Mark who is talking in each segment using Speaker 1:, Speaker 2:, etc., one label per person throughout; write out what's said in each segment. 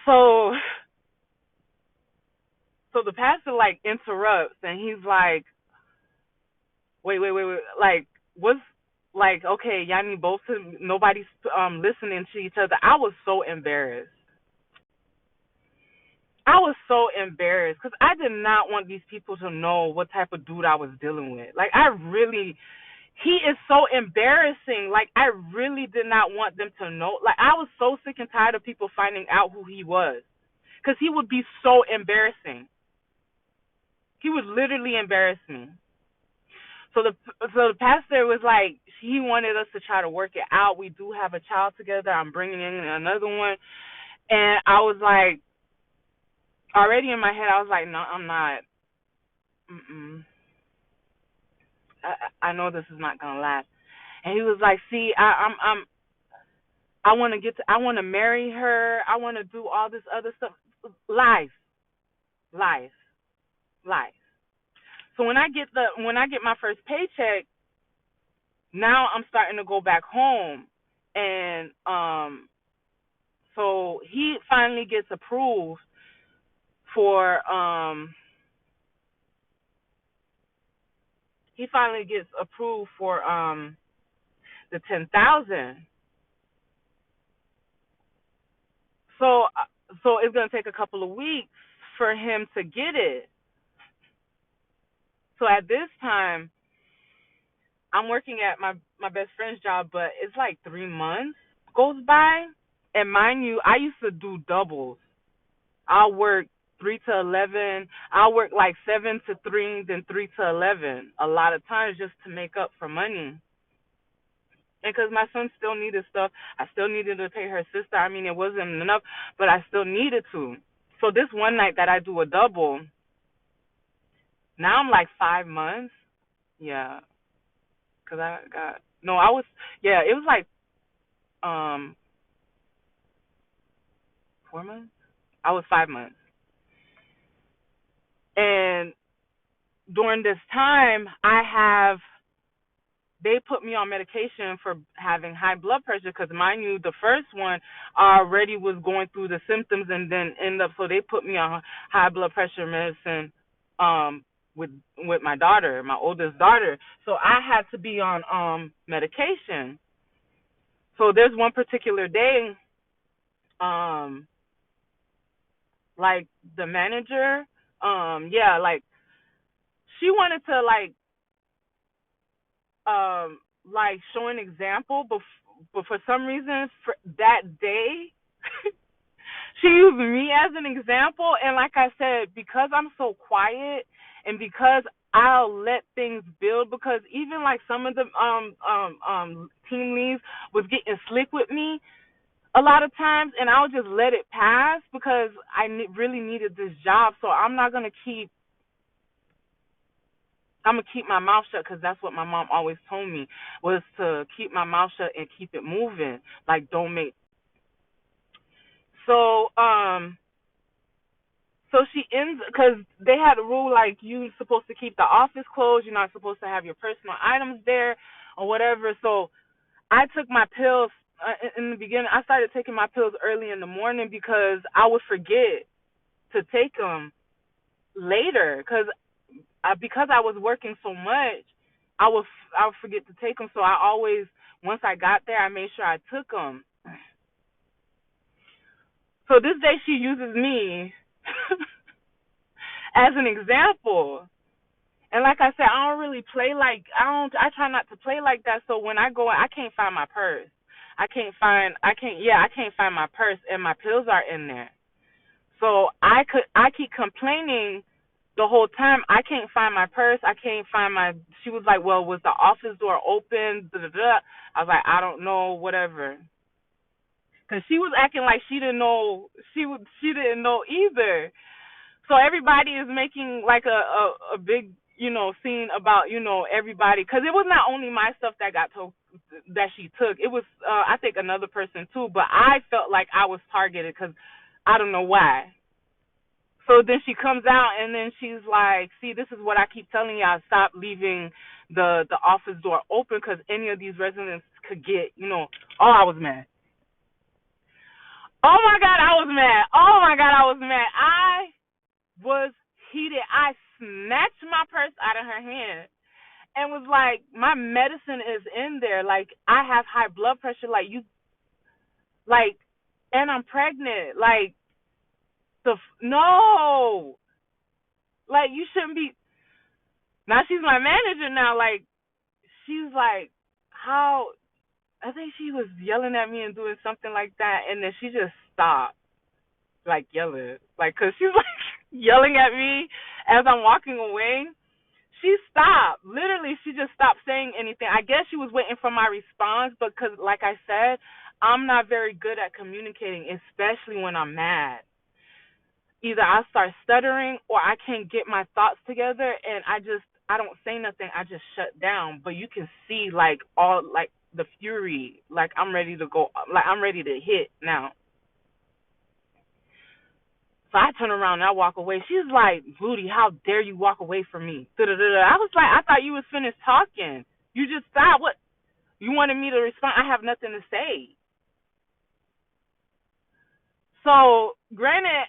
Speaker 1: So the pastor like interrupts and he's like, wait, like what's like okay, y'all need both to nobody's listening to each other. I was so embarrassed. I was so embarrassed because I did not want these people to know what type of dude I was dealing with. Like, he is so embarrassing. Like, I really did not want them to know. Like, I was so sick and tired of people finding out who he was because he would be so embarrassing. He would literally embarrass me. So the pastor was like, he wanted us to try to work it out. We do have a child together. I'm bringing in another one. And I was like, already in my head, I was like, no, I'm not. Mm-mm. I know this is not gonna last. And he was like, see, I want to I want to marry her. I want to do all this other stuff. Life, life, life. So when I get my first paycheck, now I'm starting to go back home, and so he finally gets approved for the 10,000. So it's gonna take a couple of weeks for him to get it. So at this time, I'm working at my best friend's job, but it's like 3 months goes by, and mind you, I used to do doubles. I'll work 3 to 11. I'll work like 7 to 3, then 3 to 11. A lot of times just to make up for money. And because my son still needed stuff, I still needed to pay her sister. I mean, it wasn't enough, but I still needed to. So this one night that I do a double, now I'm like 5 months. Yeah, because I got no. I was it was like 4 months. I was 5 months, and during this time, they put me on medication for having high blood pressure because, mind you, the first one already was going through the symptoms and then end up, so they put me on high blood pressure medicine with my daughter, my oldest daughter. So I had to be on medication. So there's one particular day, um, like the manager, like she wanted to like show an example, but for some reason, for that day, she used me as an example. And like I said, because I'm so quiet and because I'll let things build, because even like some of the team leads was getting slick with me a lot of times, and I'll just let it pass because I really needed this job. So I'm gonna keep my mouth shut because that's what my mom always told me, was to keep my mouth shut and keep it moving. Like, don't make. So she ends, because they had a rule like you're supposed to keep the office closed. You're not supposed to have your personal items there or whatever. So I took my pills in the beginning. I started taking my pills early in the morning because I would forget to take them later because I was working so much, I would forget to take them. So I always, once I got there, I made sure I took them. So this day she uses me as an example. And like I said, I don't really play like I try not to play like that. So when I go, I can't find my purse. I can't find my purse, and my pills are in there. So I keep complaining the whole time. I can't find my purse. I can't find my. She was like, "Well, was the office door open?" Da, da, da. I was like, "I don't know, whatever." Because she was acting like she didn't know. She didn't know either. So everybody is making like a big scene about everybody, because it was not only my stuff that she took. It was I think another person too. But I felt like I was targeted because I don't know why. So then she comes out and then she's like, "See, this is what I keep telling y'all. Stop leaving the office door open because any of these residents could get, Oh, I was mad. Oh my God, I was mad. Oh repeated. I snatched my purse out of her hand and was like, my medicine is in there. Like, I have high blood pressure. Like, like, and I'm pregnant. Like, no. Like, you shouldn't be. Now she's my manager now. Like, she's like, how? I think she was yelling at me and doing something like that. And then she just stopped, like, yelling. Like, because she was, like, yelling at me as I'm walking away. She stopped. Literally, she just stopped saying anything. I guess she was waiting for my response because, like I said, I'm not very good at communicating, especially when I'm mad. Either I start stuttering or I can't get my thoughts together and I don't say nothing. I just shut down. But you can see, like, all, like, the fury. Like, I'm ready to go. Like, I'm ready to hit now. So I turn around and I walk away. She's like, Rudy, how dare you walk away from me? Da-da-da-da. I was like, I thought you was finished talking. You just stopped. What? You wanted me to respond? I have nothing to say. So, granted,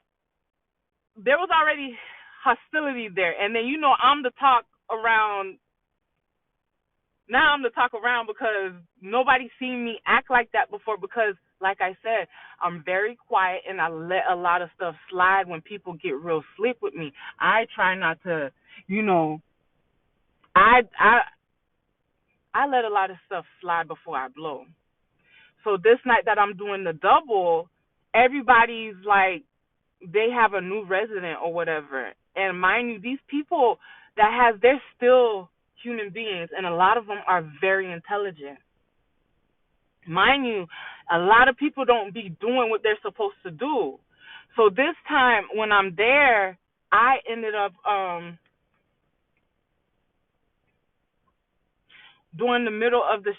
Speaker 1: there was already hostility there. And then, I'm the talk around. Now I'm the talk around because nobody's seen me act like that before because, like I said, I'm very quiet and I let a lot of stuff slide when people get real slick with me. I try not to, I I I let a lot of stuff slide before I blow. So this night that I'm doing the double, everybody's like they have a new resident or whatever. And mind you, these people they're still human beings and a lot of them are very intelligent. Mind you, a lot of people don't be doing what they're supposed to do. So this time when I'm there, I ended up during the middle of the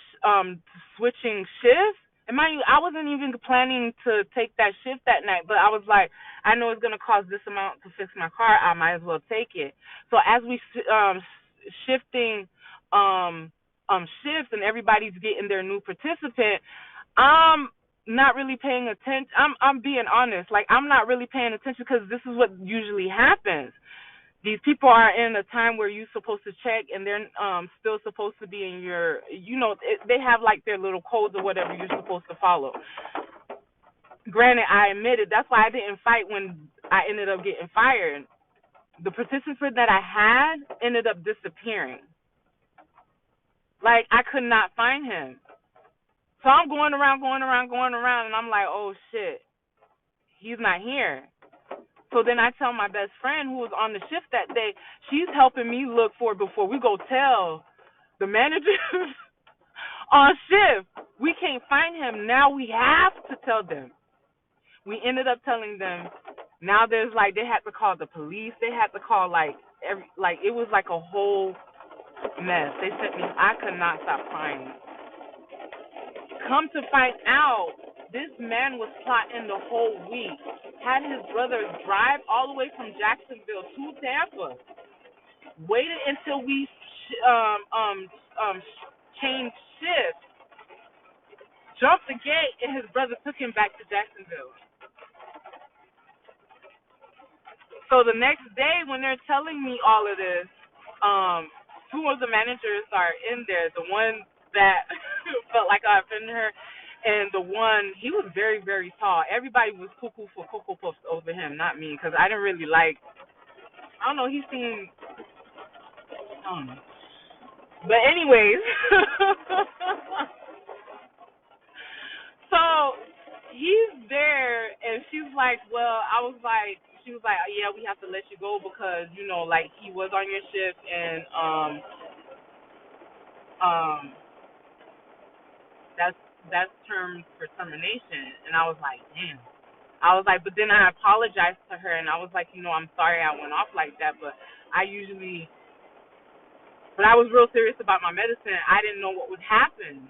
Speaker 1: switching shifts. And mind you, I wasn't even planning to take that shift that night, but I was like, I know it's gonna cost this amount to fix my car. I might as well take it. So as we shifting shifts and everybody's getting their new participant, I'm not really paying attention. I'm being honest. Like I'm not really paying attention because this is what usually happens. These people are in a time where you're supposed to check and they're still supposed to be in your, they have like their little codes or whatever you're supposed to follow. Granted, I admit it. That's why I didn't fight when I ended up getting fired. The participant that I had ended up disappearing. Like, I could not find him. So I'm going around, and I'm like, oh, shit, he's not here. So then I tell my best friend who was on the shift that day, she's helping me look for it before we go tell the managers on shift. We can't find him. Now we have to tell them. We ended up telling them. Now there's like, they had to call the police. They had to call it was like a whole mess. They sent me, I could not stop crying. Come to find out, this man was plotting the whole week. Had his brother drive all the way from Jacksonville to Tampa. Waited until we changed shifts. Jumped the gate, and his brother took him back to Jacksonville. So the next day, when they're telling me all of this, two of the managers are in there. The one that felt like I offended her, and the one, he was very, very tall. Everybody was cuckoo for Cocoa Puffs over him, not me, because I didn't really like, I don't know, he seemed, I don't know. But anyways, so he's there, and she's like, well, she was like, yeah, we have to let you go because, like, he was on your shift, and, that's terms for termination. And I was like, damn. I was like, but then I apologized to her, and I was like, I'm sorry I went off like that, but I was real serious about my medicine. I didn't know what would happen.